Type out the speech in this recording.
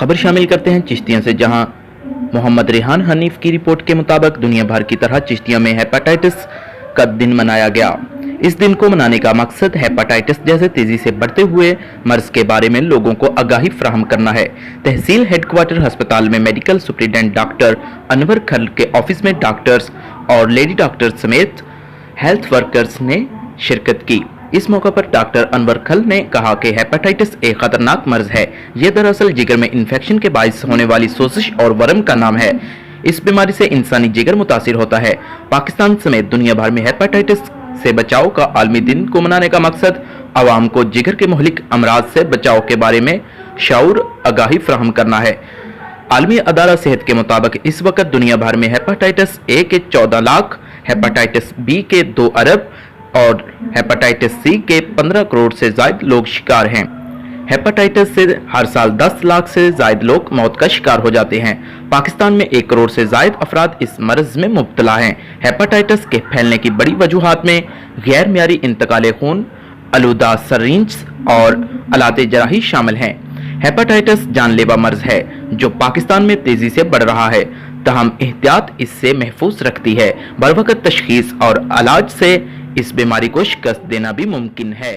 खबर शामिल करते हैं चिश्तिया से, जहां मोहम्मद रेहान हनीफ की रिपोर्ट के मुताबिक दुनिया भर की तरह चिश्तिया में हेपेटाइटिस का दिन मनाया गया। इस दिन को मनाने का मकसद हेपेटाइटिस जैसे तेजी से बढ़ते हुए मर्ज के बारे में लोगों को आगाही फराहम करना है। तहसील हेडक्वार्टर अस्पताल में मेडिकल सुप्रिटेंडेंट डॉक्टर अनवर खल के ऑफिस में डॉक्टर्स और लेडी डॉक्टर्स समेत हेल्थ वर्कर्स ने शिरकत की। इस मौके पर डॉक्टर अनवर खल ने कहा कि हेपेटाइटिस एक खतरनाक मर्ज है। यह दरअसल जिगर में इन्फेक्शन के बायस होने वाली सोजिश और वर्म का नाम है। इस बीमारी से इंसानी जिगर मुतासिर होता है। पाकिस्तान समेत दुनिया भर में हेपेटाइटिस से बचाव का आलमी दिन को मनाने का मकसद आवाम को जिगर के मुहलिक अमराज से बचाव के बारे में शऊर आगाही फराहम करना है। आलमी अदारा सेहत के मुताबिक इस वक्त दुनिया भर में हेपेटाइटिस ए के 14 लाख, हेपेटाइटिस बी के 2 अरब और हेपेटाइटिस सी के 15 करोड़ से ज्यादा लोग शिकार हैं। हेपेटाइटिस से हर साल 10 लाख से ज्यादा लोग मौत का शिकार हो जाते हैं। पाकिस्तान में 1 करोड़ से ज्यादा अफराद इस मर्ज में मुब्तला हैं। हेपेटाइटिस के फैलने की बड़ी वजूहात में गैर मियारी इंतकाल खून, आलूदा सरिंज और आलात जराही शामिल हैं। हेपेटाइटिस जानलेवा मर्ज है जो पाकिस्तान में तेजी से बढ़ रहा है, तहम एहतियात इससे महफूज रखती है। बरवक्त तशखीस और इलाज से इस बीमारी को शिकस्त देना भी मुमकिन है।